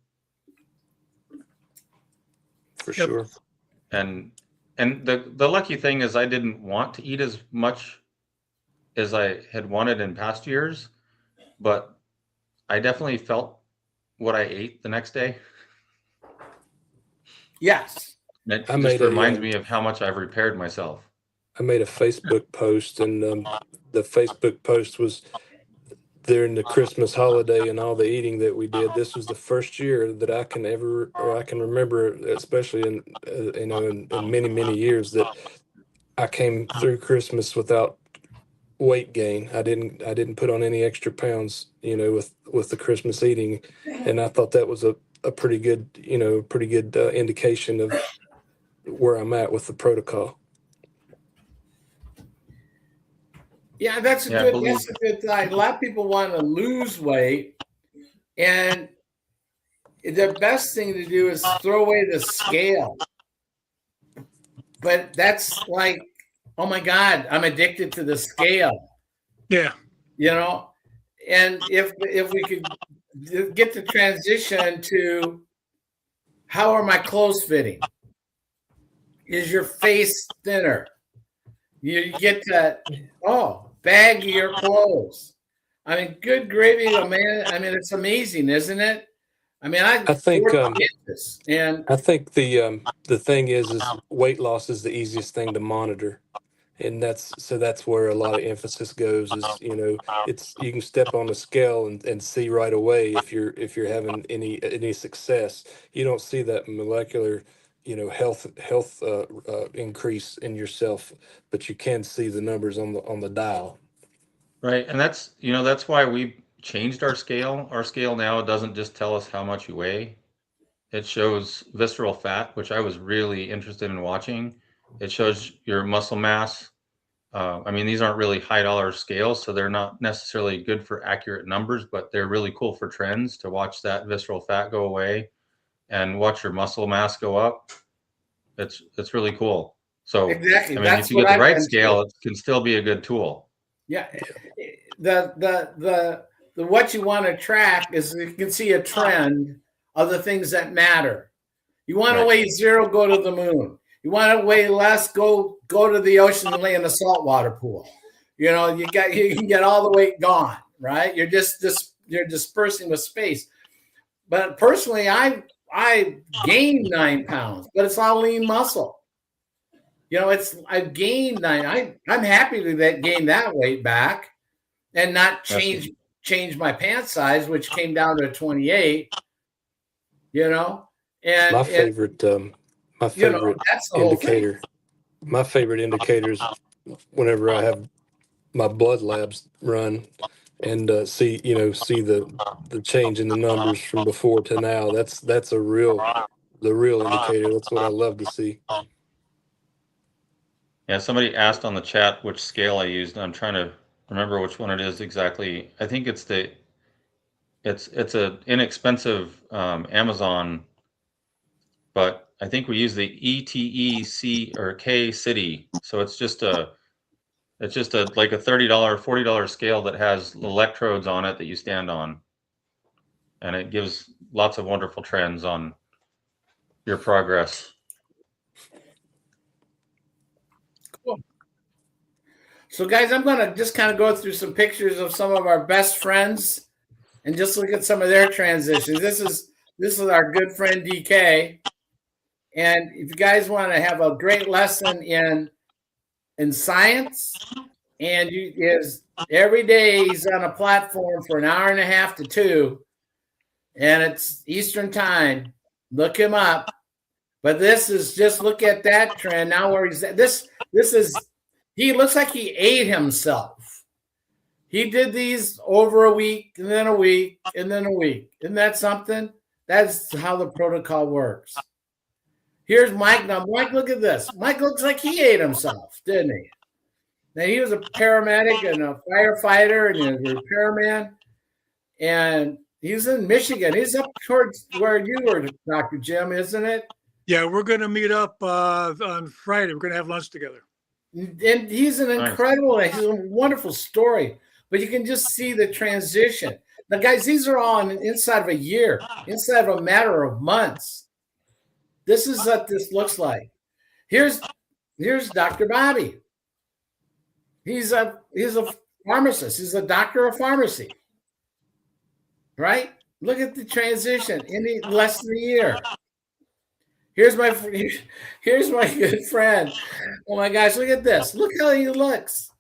For Yep. sure. And the lucky thing is I didn't want to eat as much as I had wanted in past years, but I definitely felt what I ate the next day. Yes. And I it made just reminds me of how much I've repaired myself. I made a Facebook post, and the Facebook post was during the Christmas holiday and all the eating that we did. This was the first year that I can remember, especially in many, many years, that I came through Christmas without weight gain. I didn't put on any extra pounds, with the Christmas eating, and I thought that was a pretty good, indication of where I'm at with the protocol. Yeah, that's a good thing. A lot of people want to lose weight, and the best thing to do is throw away the scale. But that's like, oh my God, I'm addicted to the scale. Yeah. And if we could get the transition to how are my clothes fitting? Is your face thinner? You get to, bag your clothes. I mean, good gravy, man. I mean, it's amazing, isn't it? I mean, I think this, and I think the thing is weight loss is the easiest thing to monitor, and that's where a lot of emphasis goes. Is it's you can step on the scale and see right away if you're having any success. You don't see that molecular health increase in yourself, but you can see the numbers on the dial. Right. And that's why we changed our scale. Our scale now doesn't just tell us how much you weigh. It shows visceral fat, which I was really interested in watching. It shows your muscle mass. I mean, these aren't really high dollar scales, so they're not necessarily good for accurate numbers, but they're really cool for trends to watch that visceral fat go away and watch your muscle mass go up. It's really cool. So exactly, I mean, that's if you what get the I've right been scale, too. it can still be a good tool. Yeah, the what you want to track is you can see a trend of the things that matter. You want to weigh 0, go to the moon. You want to weigh less, go to the ocean and lay in a saltwater pool. You can get all the weight gone, right? You're you're dispersing with space. But personally, I gained 9 pounds, but it's all lean muscle. I've gained 9. I'm happy to gain that weight back and not change my pant size, which came down to 28. And My favorite that's the whole thing. My favorite indicator is whenever I have my blood labs run and see the change in the numbers from before to now. That's the real indicator. That's what I love to see. Yeah, somebody asked on the chat which scale I used. I'm trying to remember which one it is exactly. I think it's a inexpensive Amazon, but I think we use the ETEC or K City. So it's just like a $30, $40 scale that has electrodes on it that you stand on, and it gives lots of wonderful trends on your progress. Cool. So, guys, I'm going to just kind of go through some pictures of some of our best friends and just look at some of their transitions. This is our good friend DK. And if you guys want to have a great lesson in in science, and every day he's on a platform for an hour and a half to 2, and it's Eastern time. Look him up. But this is just look at that trend now where he's at. This is he looks like he ate himself. He did these over a week and then a week and then a week. Isn't that something? That's how the protocol works. Here's Mike. Now, Mike, look at this. Mike looks like he ate himself, didn't he? Now, he was a paramedic and a firefighter and he was a repairman. And he's in Michigan. He's up towards where you were, Dr. Jim, isn't it? Yeah, we're going to meet up on Friday. We're going to have lunch together. And he's an incredible, he's a wonderful story. But you can just see the transition. Now, guys, these are all inside of a year, inside of a matter of months. This is what this looks like. Here's Dr. Bobby. He's a pharmacist. He's a doctor of pharmacy. Right? Look at the transition in less than a year. Here's my good friend. Oh my gosh, look at this. Look how he looks.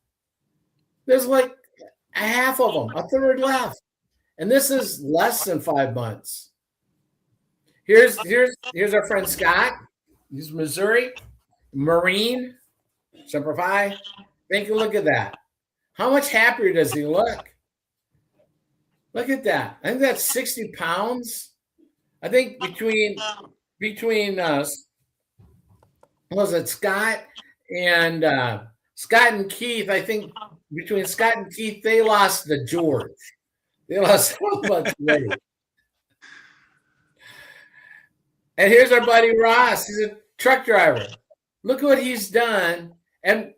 There's like a half of them, a third left. And this is less than 5 months. Here's our friend Scott. He's Missouri, Marine, Semper Fi. Take a look at that. How much happier does he look? Look at that. I think that's 60 pounds. I think between us, was it Scott and Keith? I think between Scott and Keith, they lost the George. They lost so much weight. And here's our buddy Ross. He's a truck driver. Look what he's done. And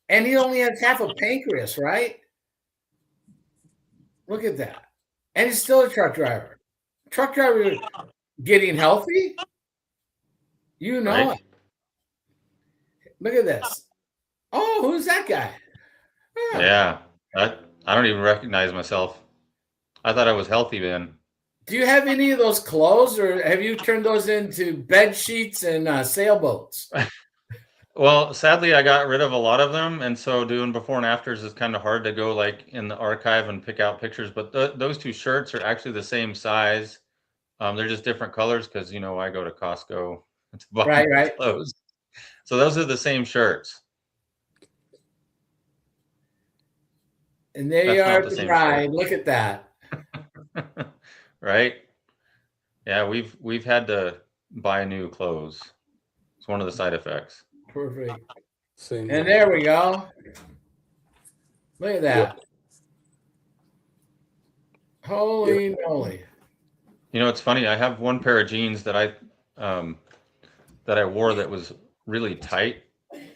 he only has half a pancreas, right? Look at that. And he's still a truck driver. Truck driver getting healthy? You know Right. it. Look at this. Oh, who's that guy? Oh. Yeah. I don't even recognize myself. I thought I was healthy then. Do you have any of those clothes, or have you turned those into bed sheets and sailboats? Well, sadly, I got rid of a lot of them, and so doing before and afters is kind of hard to go like in the archive and pick out pictures. But those two shirts are actually the same size. They're just different colors because I go to Costco to buy Right. clothes. So those are the same shirts. And there That's you not are the at the same bride. shirt. Look at that. Right? Yeah, we've had to buy new clothes. It's one of the side effects. Perfect. Same. And there we go. Look at that. Yep. Holy moly. It's funny. I have one pair of jeans that I wore that was really tight,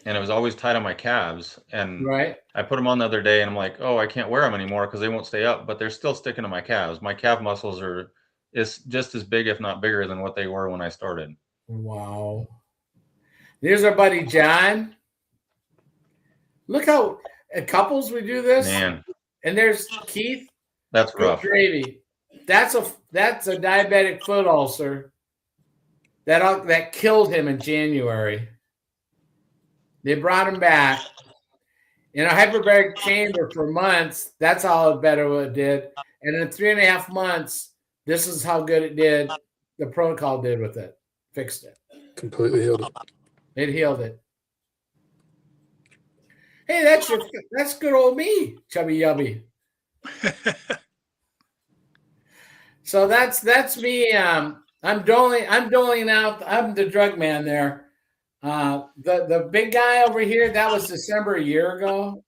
and it was always tight on my calves. And Right. I put them on the other day, and I'm like, oh, I can't wear them anymore because they won't stay up. But they're still sticking to my calves. My calf muscles is just as big, if not bigger, than what they were when I started. Wow. Here's our buddy John. Look how at couples we do this. Man, And there's Keith. that's Good rough. gravy. That's a diabetic foot ulcer that killed him in January. They brought him back in a hyperbaric chamber for months. That's how better it did. And in 3.5 months, this is how good it did. The protocol did with it, fixed it. Completely healed it. It healed it. Hey, that's good old me, chubby yubby. So that's me. I'm doling out. I'm the drug man there. The big guy over here, that was December a year ago,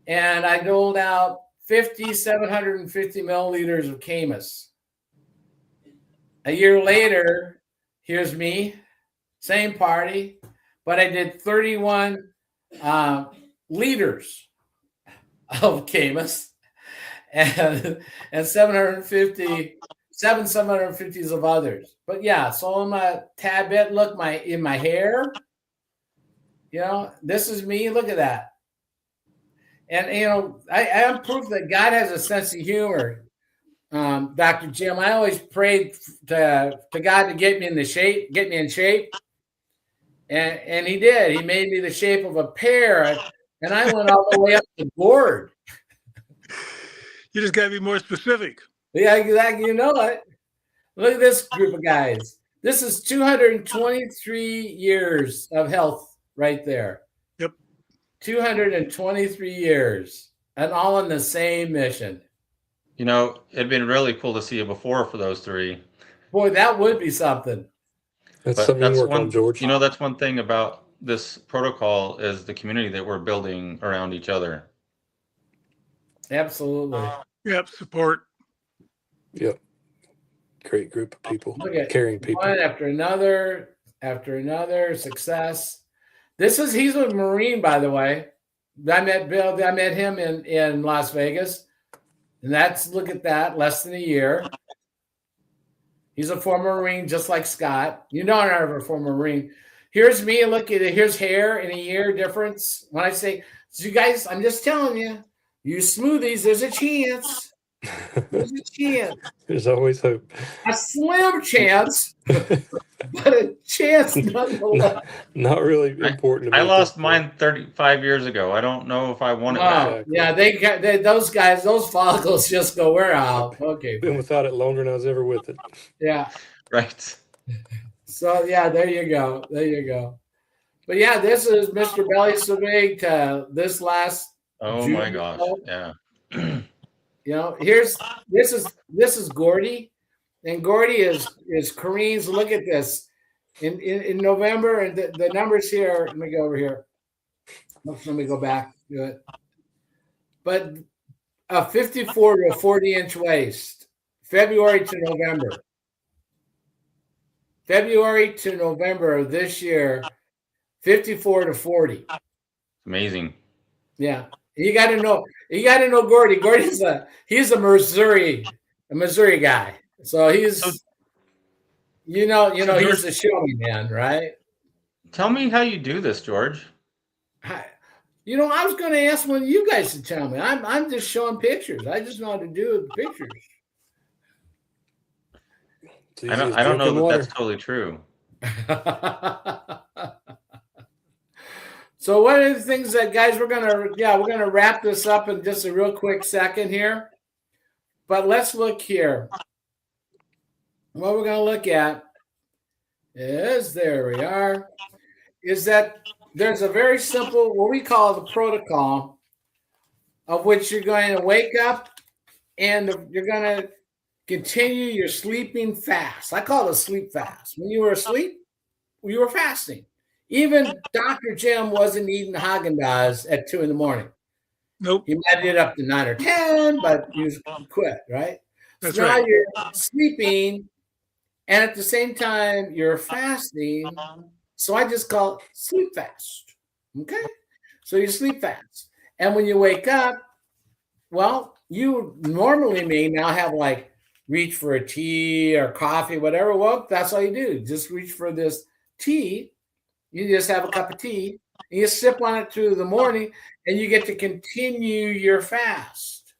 and I doled out 750 milliliters of Camus. A year later, here's me, same party, but I did 31 liters of Camus and 750s of others. But yeah, so I'm a tad bit. Look, in my hair, this is me. Look at that. And I am proof that God has a sense of humor. Dr. Jim, I always prayed to God to get me in shape. And he did. He made me the shape of a pear, and I went all the way up the board. You just got to be more specific. Yeah, exactly. You know what? Look at this group of guys. This is 223 years of health right there. Yep. 223 years, and all on the same mission. You know, it'd been really cool to see a before for those three. Boy, that would be something. That's But something that's you work one, on, George. you know, that's one thing about this protocol is the community that we're building around each other. Absolutely. Yep. Support. Yep. Great group of people, Look at caring people. one after another success. He's a Marine, by the way. I met him in Las Vegas. And look at that, less than a year. He's a former Marine, just like Scott. You know, I'm not a former Marine. Here's me, look at it. Here's hair in a year difference. When I say, so you guys, I'm just telling you, use smoothies, there's a chance. There's a chance. There's always hope. A slim chance, but a chance nonetheless. Not really important. To me I at lost this mine 35 years ago. I don't know if I want it back. Wow. Yeah, those guys, those follicles just go, we're out. Okay. I've been without it longer than I was ever with it. Yeah. Right. So, yeah, there you go. There you go. But, yeah, this is Mr. Belly So Big to this last Oh June my gosh. show. Yeah. You know, this is Gordy, and Gordy is Kareem's. Look at this in November, and the numbers here. Let me go over here. Let me go back to it. But a 54 to a 40-inch waist, February to November. February to November of this year, 54 to 40. Amazing. Yeah. You got to know Gordy. Gordy's he's a Missouri guy. So he's, you know, he's a showy man, right? Tell me how you do this, George. You know, I was going to ask one of you guys to tell me. I'm just showing pictures. I just know how to do the pictures. I don't know that that's totally true. So one of the things that, guys, we're gonna wrap this up in just a real quick second here. But let's look here. What we're gonna look at is, there we are, is that there's a very simple, what we call the protocol, of which you're going to wake up and you're going to continue your sleeping fast. I call it a sleep fast. When you were asleep, you were fasting. Even Dr. Jim wasn't eating Haagen-Dazs at 2 a.m. Nope. He might get up to 9 or 10, but he quit, right? That's so right. now you're sleeping, and at the same time, you're fasting. So I just call it sleep fast. Okay? So you sleep fast. And when you wake up, well, you normally may now have like reach for a tea or coffee, whatever. Well, that's all you do. Just reach for this tea. You just have a cup of tea and you sip on it through the morning and you get to continue your fast.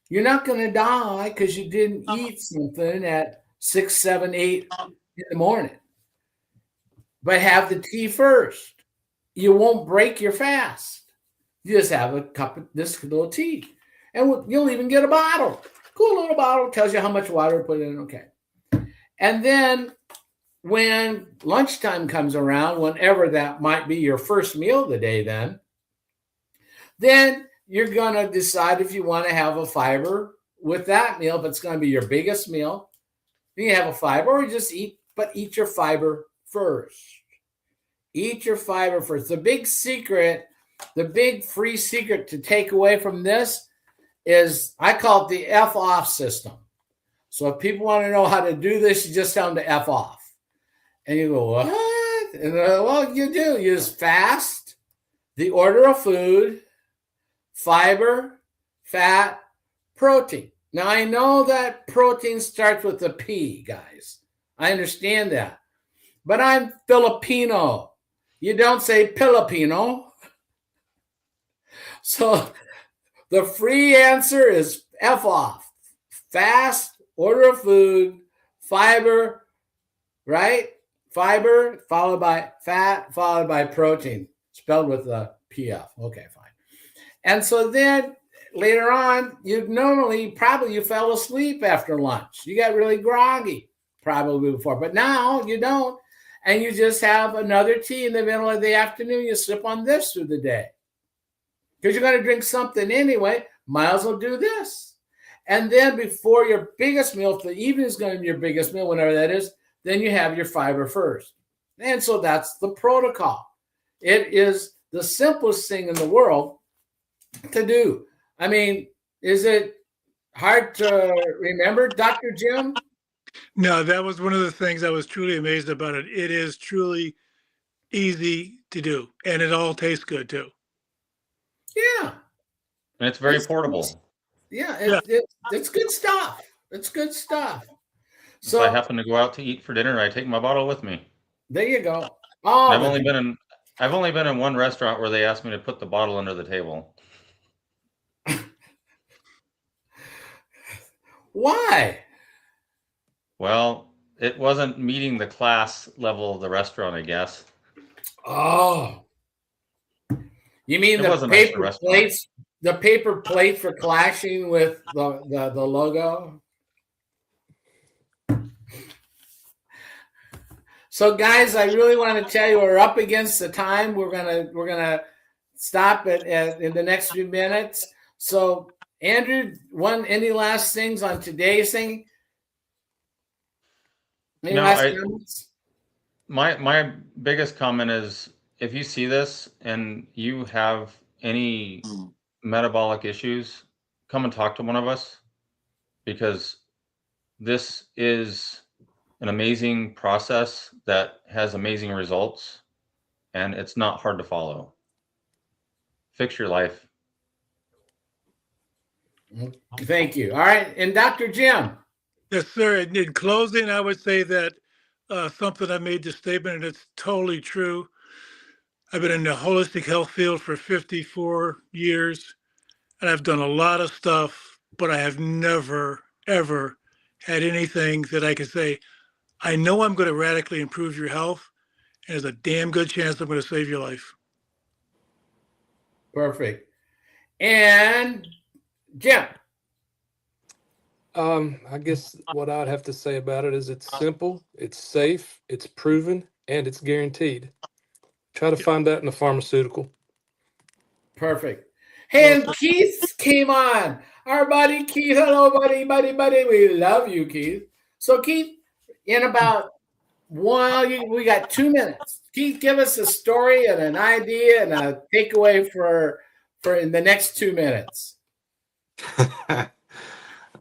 You're not going to die because you didn't eat something at 6, 7, 8 in the morning. But have the tea first. You won't break your fast. You just have a cup of this little tea. And you'll even get a bottle. Cool little bottle. Tells you how much water to put in. Okay. And then when lunchtime comes around, whenever that might be your first meal of the day, then you're going to decide if you want to have a fiber with that meal, if it's going to be your biggest meal. You have a fiber, or you just eat your fiber first. Eat your fiber first. The big secret, the big free secret to take away from this is, I call it the F off system. So if people want to know how to do this, you just tell them to F off. And you go, what? And well, you do. You just fast, the order of food, fiber, fat, protein. Now, I know that protein starts with a P, guys. I understand that. But I'm Filipino. You don't say Filipino. So the free answer is F off. Fast, order of food, fiber, right? fiber followed by fat followed by protein, spelled with a PF. Okay, fine. And so then later on, you fell asleep after lunch. You got really groggy probably before, but now you don't. And you just have another tea in the middle of the afternoon. You sip on this through the day because you're going to drink something anyway. Might as well do this. And then before your biggest meal, if the evening is going to be your biggest meal, whenever that is, then you have your fiber first. And so that's the protocol. It is the simplest thing in the world to do. I mean, is it hard to remember, Dr. Jim? No, that was one of the things I was truly amazed about it. It is truly easy to do, and it all tastes good too. Yeah. And it's very portable. Yeah, it's good stuff. It's good stuff. If So I happen to go out to eat for dinner, I take my bottle with me. there you go. Oh, I've only been in one restaurant where they asked me to put the bottle under the table. why? Well, it wasn't meeting the class level of the restaurant, I guess. Oh, you mean It the was a nice paper restaurant. plates? The paper plate for clashing with the logo. So, guys, I really want to tell you we're up against the time. We're gonna stop it in the next few minutes. So, Andrew, any last things on today's thing? Any No, last comments? My biggest comment is if you see this and you have any metabolic issues, come and talk to one of us, because this is an amazing process that has amazing results, and it's not hard to follow. Fix your life. Thank you. All right, and Dr. Jim. Yes, sir. And in closing, I would say that something I made this statement, and it's totally true. I've been in the holistic health field for 54 years, and I've done a lot of stuff, but I have never, ever had anything that I could say, I know I'm going to radically improve your health, and there's a damn good chance I'm going to save your life. Perfect. And Jim. I guess what I'd have to say about it is it's simple, it's safe, it's proven, and it's guaranteed. Try to find that in a pharmaceutical. Perfect. Hey, and Keith came on. Our buddy Keith. Hello, buddy. We love you, Keith. So, Keith, in about we got 2 minutes. Keith, give us a story and an idea and a takeaway for in the next 2 minutes.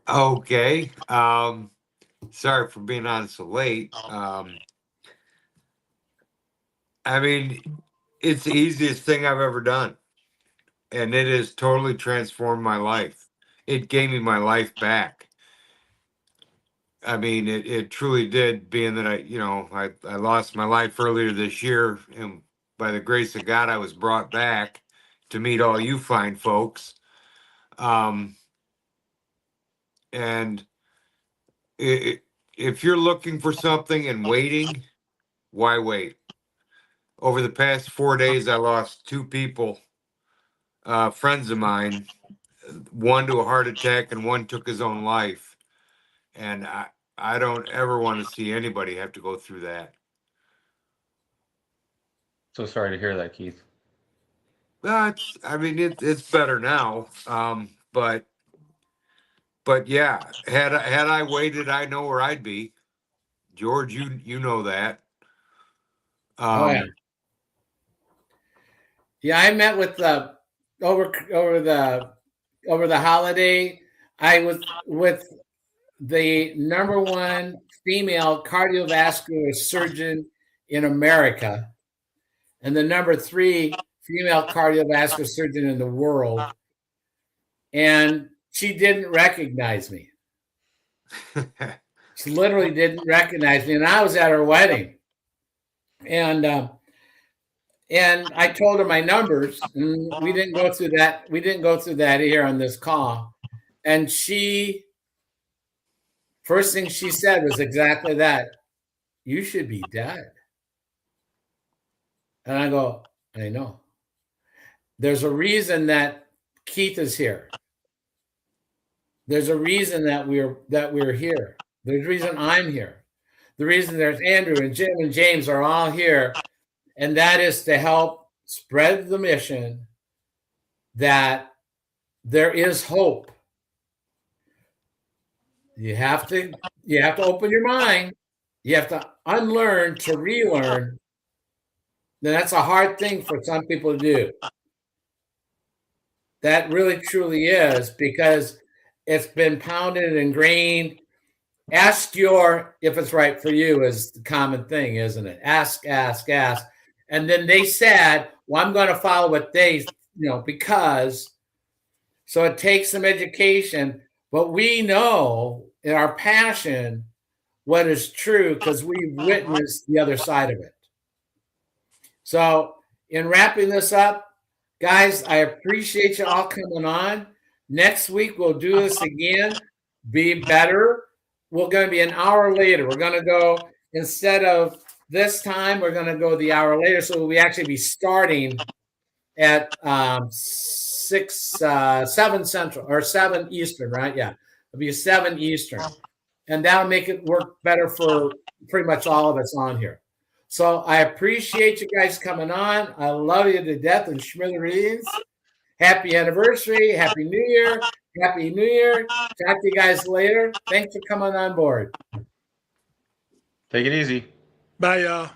Okay. Sorry for being on so late. I mean, it's the easiest thing I've ever done. And it has totally transformed my life. It gave me my life back. I mean, it truly did, being that I lost my life earlier this year, and by the grace of God, I was brought back to meet all you fine folks. And if you're looking for something and waiting, why wait? Over the past 4 days, I lost 2 people, friends of mine, one to a heart attack and one took his own life. And I don't ever want to see anybody have to go through that. So sorry to hear that, Keith. It's better now. But yeah, had I waited, I know where I'd be. George, you know that. Oh yeah. Yeah, I met with over the holiday. I was with the #1 female cardiovascular surgeon in America and the #3 female cardiovascular surgeon in the world. And she didn't recognize me. She literally didn't recognize me. And I was at her wedding. And I told her my numbers, and we didn't go through that. We didn't go through that here on this call. And first thing she said was exactly that. You should be dead. And I go, I know. There's a reason that Keith is here. There's a reason that we're here. There's a reason I'm here. The reason there's Andrew and Jim and James are all here, and that is to help spread the mission that there is hope. You have to open your mind. You have to unlearn to relearn. Then that's a hard thing for some people to do. That really truly is, because it's been pounded and ingrained. Ask if it's right for you is the common thing, isn't it? Ask. And then they said, well, I'm going to follow what they, because. So it takes some education, but we know in our passion what is true because we've witnessed the other side of it. So in wrapping this up, guys, I appreciate you all coming on. Next week, we'll do this again. Be better. We're going to be an hour later. We're going to go, instead of this time, we're going to go the hour later. So we'll actually be starting at 7 Central or 7 Eastern, right? Yeah. It'll be 7 Eastern. And that'll make it work better for pretty much all of us on here. So I appreciate you guys coming on. I love you to death and smithereens. Happy anniversary. Happy New Year. Happy New Year. Talk to you guys later. Thanks for coming on board. Take it easy. Bye, y'all.